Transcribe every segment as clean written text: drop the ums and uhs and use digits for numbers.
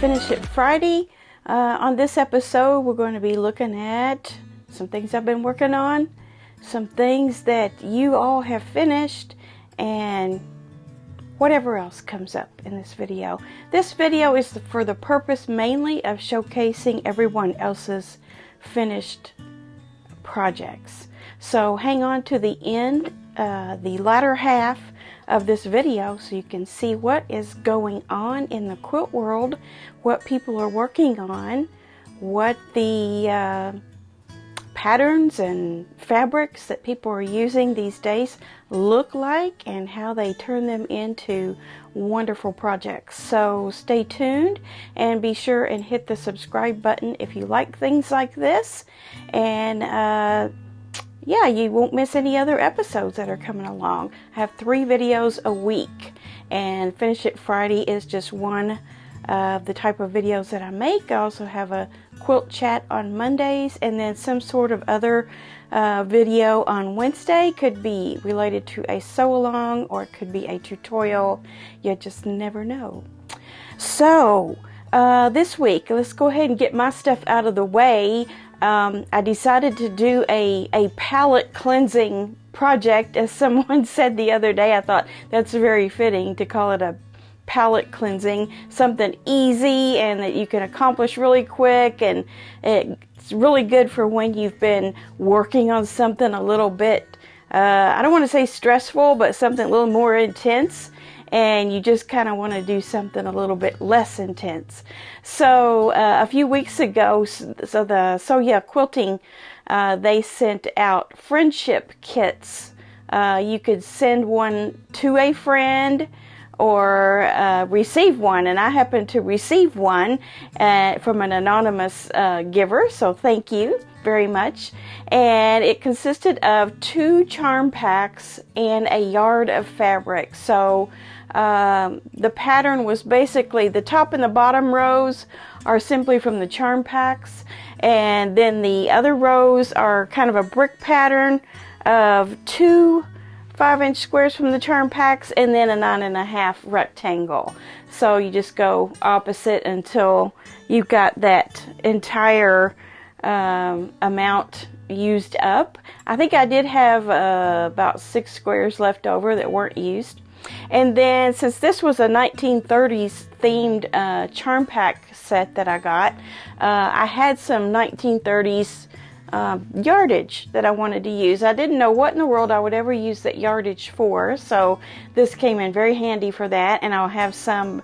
Finish It Friday. On this episode, we're going to be looking at some things I've been working on, some things that you all have finished, and whatever else comes up in this video. This video is for the purpose mainly of showcasing everyone else's finished projects. So hang on to the end, the latter half of this video, so you can see what is going on in the quilt world, what people are working on, what the patterns and fabrics that people are using these days look like, and how they turn them into wonderful projects. So stay tuned and be sure and hit the subscribe button if you like things like this, and yeah, you won't miss any other episodes that are coming along. I have 3 videos a week, and Finish It Friday is just one of the type of videos that I make. I also have a quilt chat on Mondays, and then some sort of other video on Wednesday. Could be related to a sew along, or it could be a tutorial. You just never know. So this week, let's go ahead and get my stuff out of the way. I decided to do a palette cleansing project, as someone said the other day. I thought that's very fitting to call it a palette cleansing, something easy and that you can accomplish really quick, and it's really good for when you've been working on something a little bit, I don't want to say stressful, but something a little more intense, and you just kind of want to do something a little bit less intense. So a few weeks ago, So Yeah Quilting, they sent out friendship kits. You could send one to a friend or receive one, and I happened to receive one from an anonymous giver, so thank you very much. And it consisted of 2 charm packs and a yard of fabric. So the pattern was basically the top and the bottom rows are simply from the charm packs, and then the other rows are kind of a brick pattern of 2 5-inch squares from the charm packs, and then a 9.5 rectangle. So you just go opposite until you've got that entire amount used up. I think I did have about 6 squares left over that weren't used. And then, since this was a 1930s themed charm pack set that I got, I had some 1930s yardage that I wanted to use. I didn't know what in the world I would ever use that yardage for, so this came in very handy for that. And I'll have some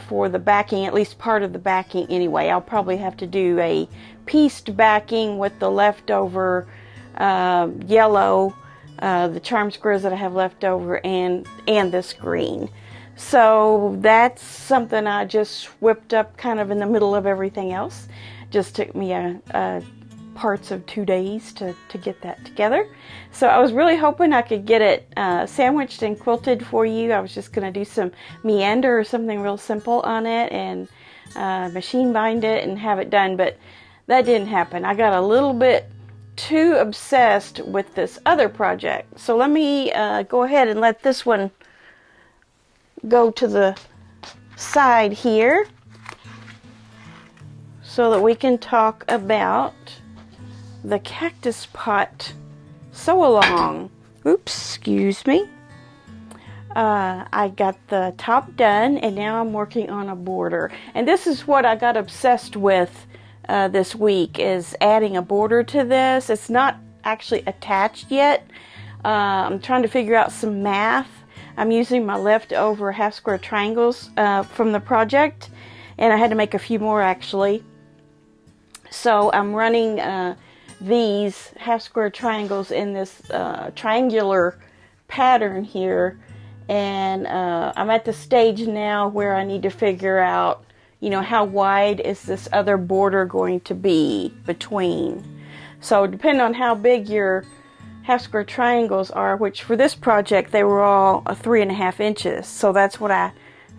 for the backing, at least part of the backing anyway. I'll probably have to do a pieced backing with the leftover yellow, the charm squares that I have left over, and this green. So that's something I just whipped up kind of in the middle of everything else. Just took me parts of 2 days to get that together. So I was really hoping I could get it sandwiched and quilted for you. I was just going to do some meander or something real simple on it, and machine bind it and have it done, but that didn't happen. I got a little bit too obsessed with this other project. So let me go ahead and let this one go to the side here so that we can talk about the cactus pot sew along. Oops, excuse me. I got the top done, and now I'm working on a border. And this is what I got obsessed with this week, is adding a border to this. It's not actually attached yet. I'm trying to figure out some math. I'm using my leftover half square triangles from the project, and I had to make a few more actually. So I'm running these half square triangles in this triangular pattern here, and I'm at the stage now where I need to figure out, you know, how wide is this other border going to be between. So depending on how big your half square triangles are, which for this project they were all 3.5 inches, so that's what I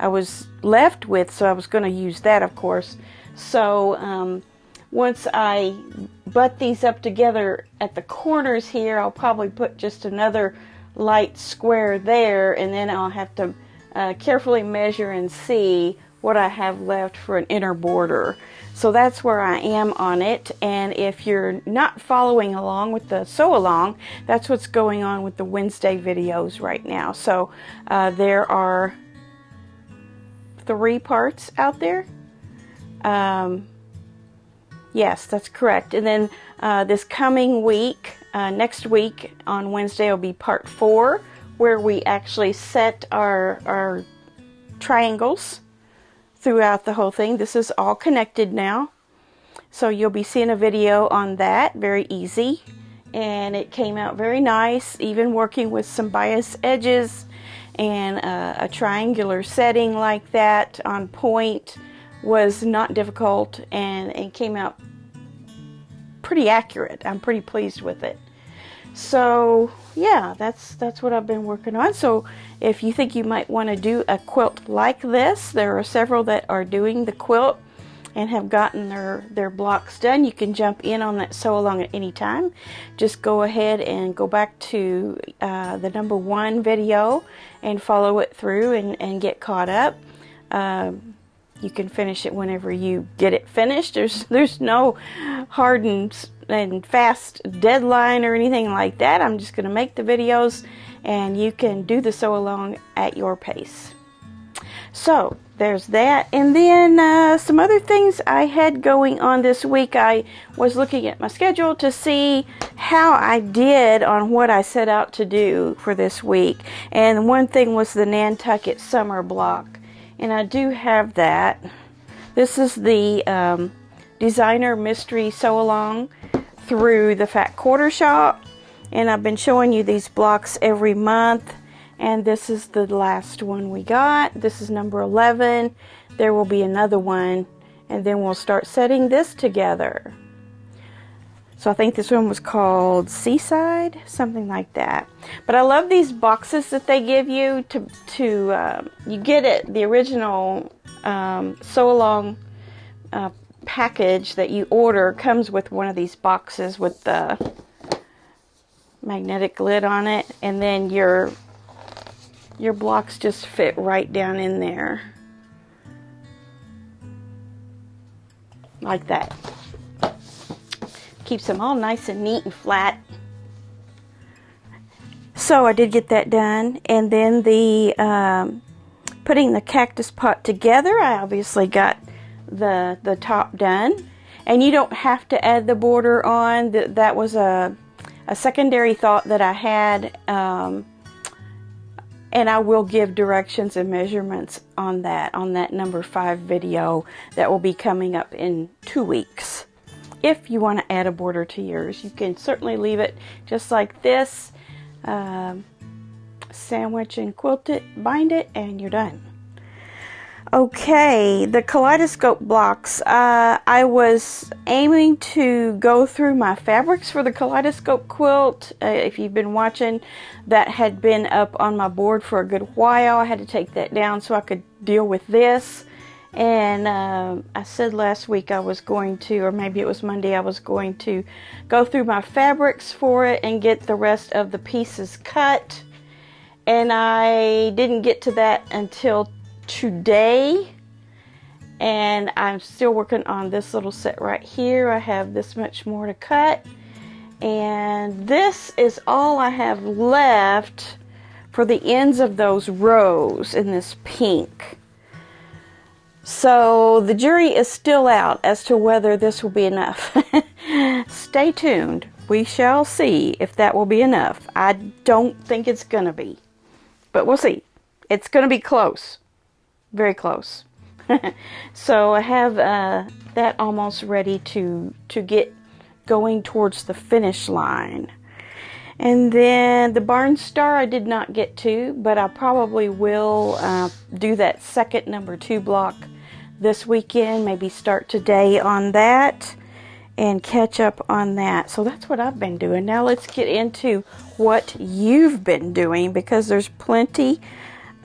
was left with, so I was going to use that, of course. So once I butt these up together at the corners here, I'll probably put just another light square there, and then I'll have to carefully measure and see what I have left for an inner border. So that's where I am on it. And if you're not following along with the sew along, that's what's going on with the Wednesday videos right now. So there are 3 parts out there. Yes, that's correct. And then this coming week, next week on Wednesday will be part 4, where we actually set our triangles throughout the whole thing. This is all connected now. So you'll be seeing a video on that, very easy. And it came out very nice, even working with some bias edges and a triangular setting like that on point was not difficult, and it came out pretty accurate. I'm pretty pleased with it. So yeah, that's what I've been working on. So if you think you might want to do a quilt like this, there are several that are doing the quilt and have gotten their blocks done. You can jump in on that sew along at any time. Just go ahead and go back to the number 1 video and follow it through and get caught up. You can finish it whenever you get it finished. There's no hard and fast deadline or anything like that. I'm just going to make the videos and you can do the sew along at your pace. So there's that. And then some other things I had going on this week. I was looking at my schedule to see how I did on what I set out to do for this week. And one thing was the Nantucket Summer Block. And I do have that. This is the Designer Mystery Sew Along through the Fat Quarter Shop. And I've been showing you these blocks every month. And this is the last one we got. This is number 11. There will be another one. And then we'll start setting this together. So I think this one was called Seaside, something like that. But I love these boxes that they give you you get it, the original sew along package that you order comes with one of these boxes with the magnetic lid on it, and then your blocks just fit right down in there like that. Keeps them all nice and neat and flat. So I did get that done. And then the putting the cactus pot together, I obviously got the top done. And you don't have to add the border on. That was a secondary thought that I had. And I will give directions and measurements on that number 5 video that will be coming up in 2 weeks. If you want to add a border to yours, you can certainly leave it just like this, sandwich and quilt it, bind it, and you're done. Okay, the kaleidoscope blocks. I was aiming to go through my fabrics for the kaleidoscope quilt. If you've been watching, that had been up on my board for a good while. I had to take that down so I could deal with this. And I said last week I was going to, or maybe it was Monday, I was going to go through my fabrics for it and get the rest of the pieces cut. And I didn't get to that until today. And I'm still working on this little set right here. I have this much more to cut. And this is all I have left for the ends of those rows in this pink. So the jury is still out as to whether this will be enough. Stay tuned. We shall see if that will be enough. I don't think it's going to be. But we'll see. It's going to be close. Very close. So I have that almost ready to get going towards the finish line. And then the Barn Star I did not get to, but I probably will do that second number 2 block this weekend, maybe start today on that and catch up on that. So that's what I've been doing. Now let's get into what you've been doing, because there's plenty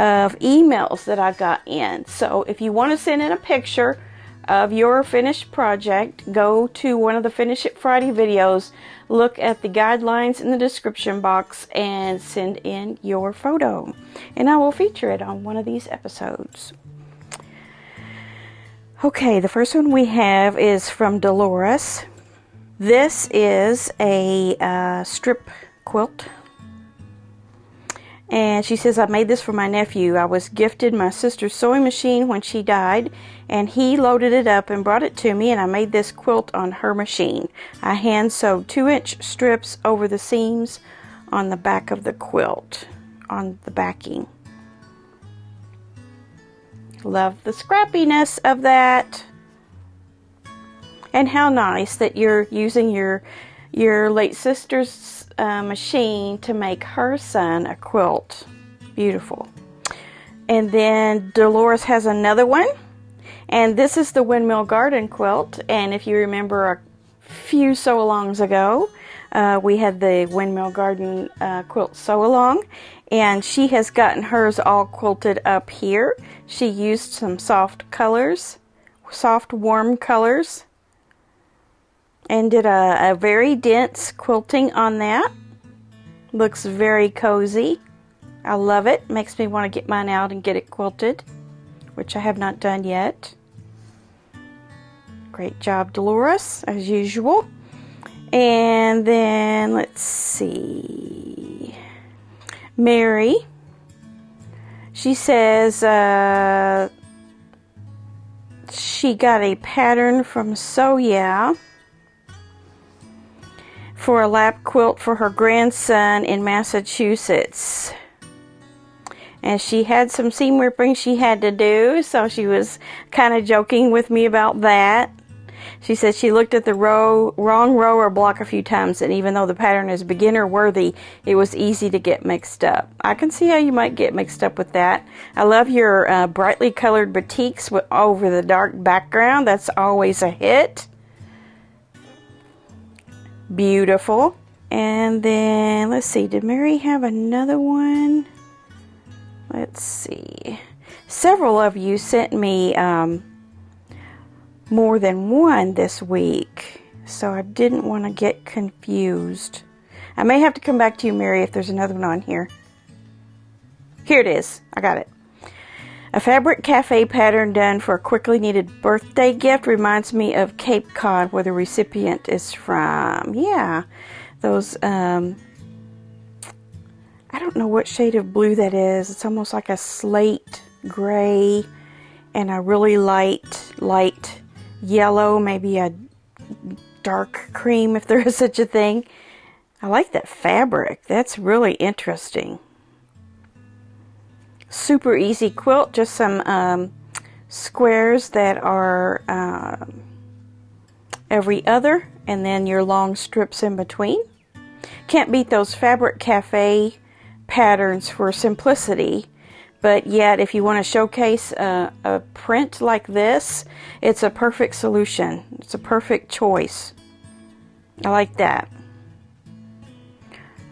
of emails that I got in. So if you want to send in a picture of your finished project, go to one of the Finish It Friday videos, look at the guidelines in the description box, and send in your photo. And I will feature it on one of these episodes. Okay, the first one we have is from Dolores. This is a strip quilt. And she says, I made this for my nephew. I was gifted my sister's sewing machine when she died, and he loaded it up and brought it to me, and I made this quilt on her machine. I hand sewed 2-inch strips over the seams on the back of the quilt, on the backing. Love the scrappiness of that. And how nice that you're using your late sister's machine to make her son a quilt. Beautiful. And then Dolores has another one, and this is the Windmill Garden quilt. And if you remember a few sew-alongs ago, we had the Windmill Garden quilt sew-along, and she has gotten hers all quilted up here. She used some soft colors, soft warm colors, and did a very dense quilting on that. Looks very cozy. I love it. Makes me want to get mine out and get it quilted, which I have not done yet. Great job, Dolores, as usual. And then, let's see. Mary. She says she got a pattern from Sew Yeah for a lap quilt for her grandson in Massachusetts. And she had some seam ripping she had to do, so she was kind of joking with me about that. She said she looked at the wrong row or block a few times, and even though the pattern is beginner worthy, it was easy to get mixed up. I can see how you might get mixed up with that. I love your brightly colored batiks over the dark background. That's always a hit. Beautiful. And then, let's see, did Mary have another one? Let's see. Several of you sent me more than one this week, so I didn't want to get confused. I may have to come back to you, Mary, if there's another one on here. Here it is. I got it. A fabric cafe pattern done for a quickly needed birthday gift reminds me of Cape Cod, where the recipient is from. Yeah, those, I don't know what shade of blue that is. It's almost like a slate gray and a really light yellow, maybe a dark cream if there is such a thing. I like that fabric. That's really interesting. Super easy quilt, just some squares that are every other, and then your long strips in between. Can't beat those Fabric Cafe patterns for simplicity, but yet if you want to showcase a print like this, it's a perfect solution. It's a perfect choice. I like that.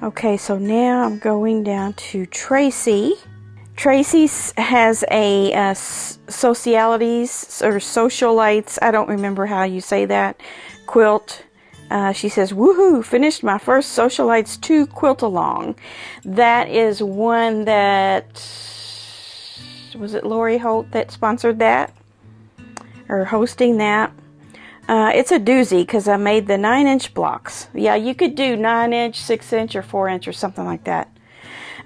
Okay, so now I'm going down to Tracy. Tracy has a socialities or socialites, I don't remember how you say that, quilt. She says, woohoo, finished my first Socialites 2 quilt along. That is one that, was it Lori Holt that sponsored that? Or hosting that? It's a doozy because I made the 9-inch blocks. Yeah, you could do 9-inch, 6-inch, or 4-inch or something like that.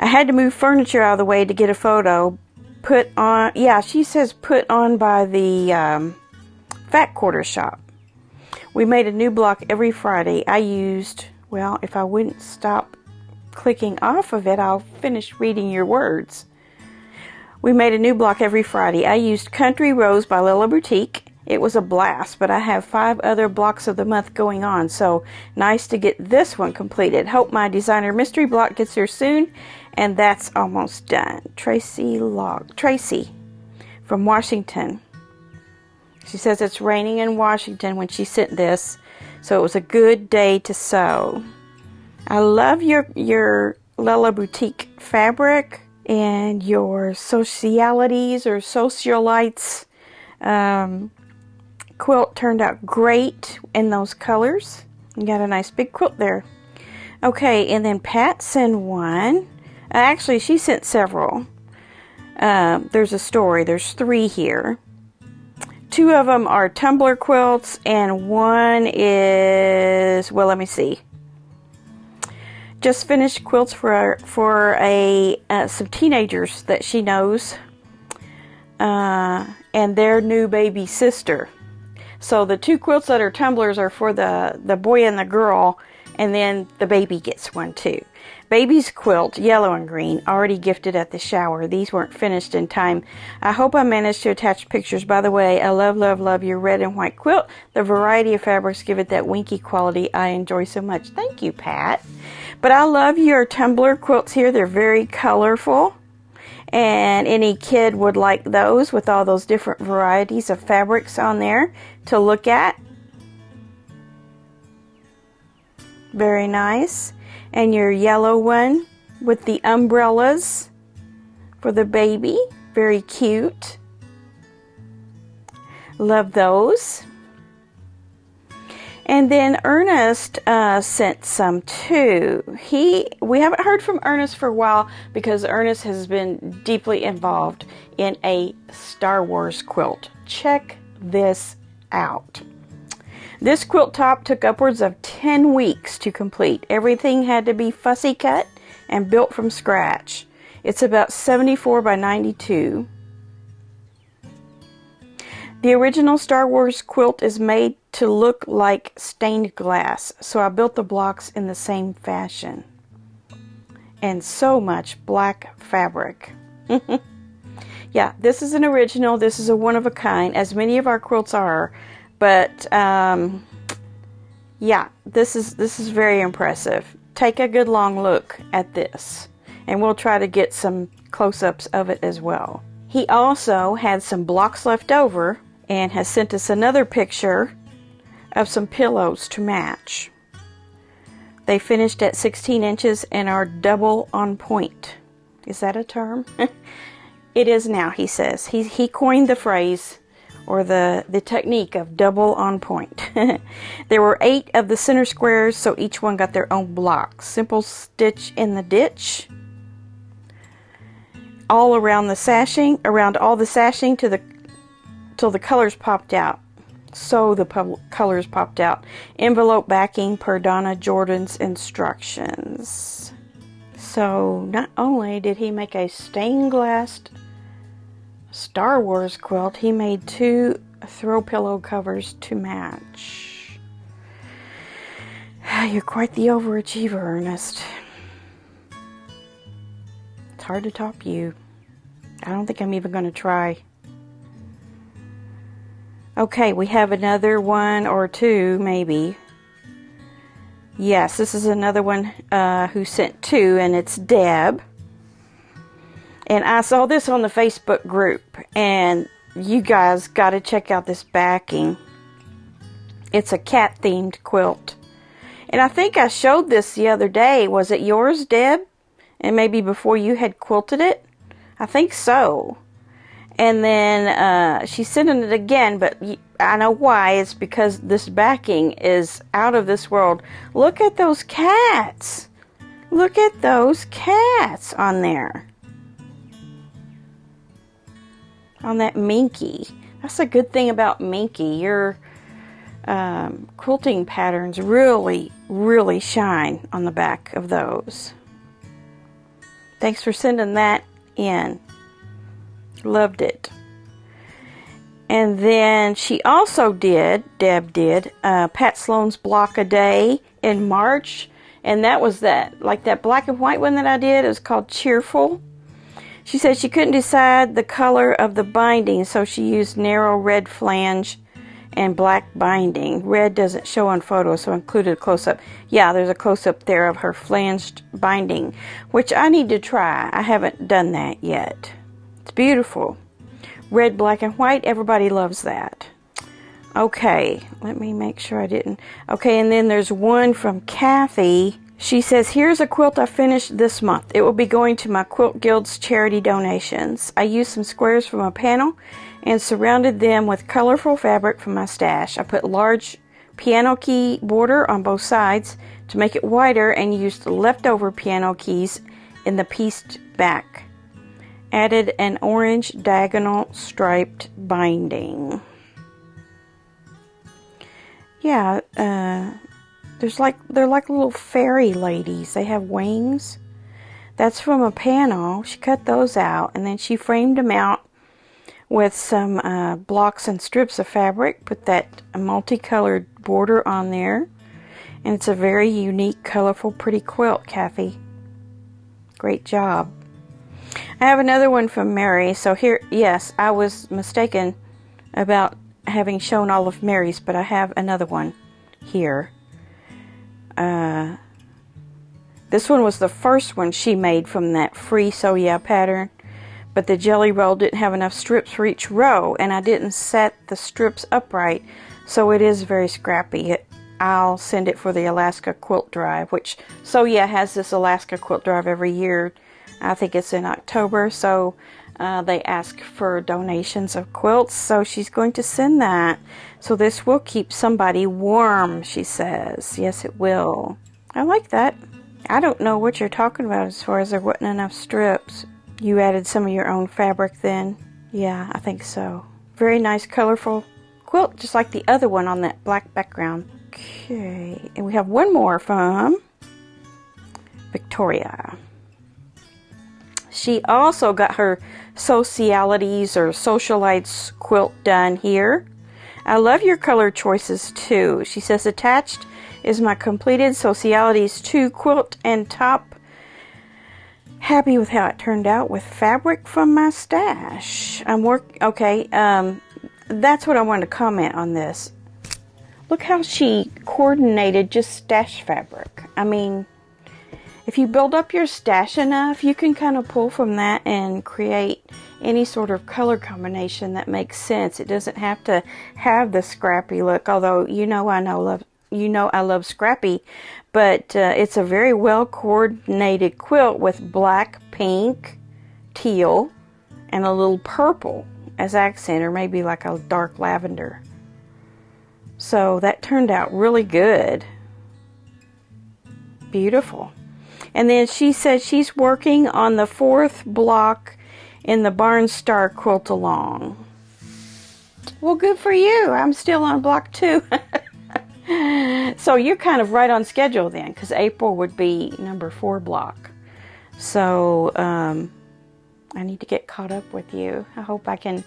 I had to move furniture out of the way to get a photo put on. Yeah, she says put on by the Fat Quarter shop. We made a new block every Friday. I used, well, if I wouldn't stop clicking off of it, I'll finish reading your words. We made a new block every Friday. I used Country Rose by Lila Boutique. It was a blast, but I have 5 other blocks of the month going on, so nice to get this one completed. Hope my designer mystery block gets here soon, and that's almost done. Tracy from Washington. She says it's raining in Washington when she sent this, so it was a good day to sew. I love your Lila Boutique fabric and your socialities or socialites quilt turned out great in those colors. You got a nice big quilt there. Okay, and then Pat sent one. Actually, she sent several. There's a story. There's 3 here. Two of them are tumbler quilts, and one is, well, let me see. Just finished quilts for some teenagers that she knows, and their new baby sister. So the two quilts that are tumblers are for the boy and the girl, and then the baby gets one too. Baby's quilt, yellow and green, already gifted at the shower. These weren't finished in time. I hope I managed to attach pictures. By the way, I love, love, love your red and white quilt. The variety of fabrics give it that winky quality I enjoy so much. Thank you, Pat. But I love your tumbler quilts here. They're very colorful. And any kid would like those with all those different varieties of fabrics on there to look at. Very nice. And your yellow one with the umbrellas for the baby. Very cute. Love those. And then Ernest sent some too. We haven't heard from Ernest for a while because Ernest has been deeply involved in a Star Wars quilt. Check this out. This quilt top took upwards of 10 weeks to complete. Everything had to be fussy cut and built from scratch. It's about 74 by 92. The original Star Wars quilt is made to look like stained glass, so I built the blocks in the same fashion. And so much black fabric. Yeah, this is an original. This is a one of a kind, as many of our quilts are. But yeah, this is very impressive. Take a good long look at this, and we'll try to get some close-ups of it as well. He also had some blocks left over and has sent us another picture of some pillows to match. They finished at 16 inches and are double on point. Is that a term? It is now, he says. He coined the phrase, or the technique of double on point. There were 8 of the center squares, so each one got their own blocks. Simple stitch in the ditch. All around the sashing, around all the sashing till the colors popped out. So the colors popped out. Envelope backing per Donna Jordan's instructions. So not only did he make a stained glass Star Wars quilt, he made 2 throw pillow covers to match. You're quite the overachiever, Ernest. It's hard to top you. I don't think I'm even going to try. Okay, we have another one or two, maybe. Yes, this is another one who sent 2, and it's Deb. And I saw this on the Facebook group, and you guys got to check out this backing. It's a cat-themed quilt. And I think I showed this the other day. Was it yours, Deb? And maybe before you had quilted it? I think so. And then she sent it again, but I know why. It's because this backing is out of this world. Look at those cats. Look at those cats on there. On that Minky. That's a good thing about Minky. Your quilting patterns really, really shine on the back of those. Thanks for sending that in. Loved it. And then she also did, Deb did, Pat Sloan's Block a Day in March. And that was like that black and white one that I did. It was called Cheerful. She said she couldn't decide the color of the binding, so she used narrow red flange and black binding. Red doesn't show on photos, so I included a close-up. Yeah, there's a close-up there of her flanged binding, which I need to try. I haven't done that yet. It's beautiful. Red, black, and white. Everybody loves that. Okay, let me make sure I didn't. Okay, and then there's one from Kathy. She says, here's a quilt I finished this month. It will be going to my Quilt Guild's charity donations. I used some squares from a panel and surrounded them with colorful fabric from my stash. I put large piano key border on both sides to make it wider and used leftover piano keys in the pieced back. Added an orange diagonal striped binding. Yeah, they're like little fairy ladies. They have wings. That's from a panel. She cut those out, and then she framed them out with some blocks and strips of fabric. Put that multicolored border on there. And it's a very unique, colorful, pretty quilt, Kathy. Great job. I have another one from Mary. So here, yes, I was mistaken about having shown all of Mary's, but I have another one here. This one was the first one she made from that free So Yeah pattern, but the jelly roll didn't have enough strips for each row, and I didn't set the strips upright, so it is very scrappy. I'll send it for the Alaska Quilt Drive, which So Yeah has this Alaska Quilt Drive every year. I think it's in October, so they ask for donations of quilts, so she's going to send that. So this will keep somebody warm, she says. Yes, it will. I like that. I don't know what you're talking about as far as there wasn't enough strips. You added some of your own fabric then? Yeah, I think so. Very nice, colorful quilt, just like the other one on that black background. Okay, and we have one more from Victoria. She also got her Socialities or Socialites quilt done here. I love your color choices too. She says, attached is my completed Socialities 2 quilt and top. Happy with how it turned out with fabric from my stash. Okay, that's what I wanted to comment on this. Look how she coordinated just stash fabric. I mean, if you build up your stash enough, you can kind of pull from that and create any sort of color combination that makes sense. It doesn't have to have the scrappy look, although I love scrappy, but it's a very well coordinated quilt with black, pink, teal, and a little purple as accent, or maybe like a dark lavender. So that turned out really good. Beautiful. And then she said she's working on the 4th block in the Barnstar quilt along. Well, good for you. I'm still on block 2. So you're kind of right on schedule then, because April would be number 4 block. So I need to get caught up with you. I hope I can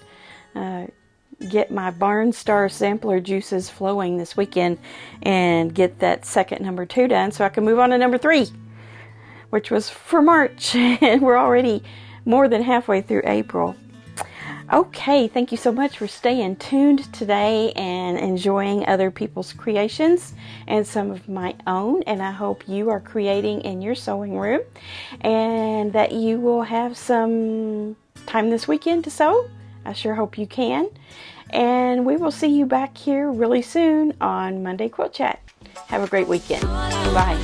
get my Barnstar sampler juices flowing this weekend and get that second number 2 done so I can move on to number 3, which was for March. And we're already more than halfway through April. Okay, thank you so much for staying tuned today and enjoying other people's creations and some of my own. And I hope you are creating in your sewing room and that you will have some time this weekend to sew. I sure hope you can. And we will see you back here really soon on Monday Quilt Chat. Have a great weekend. Bye.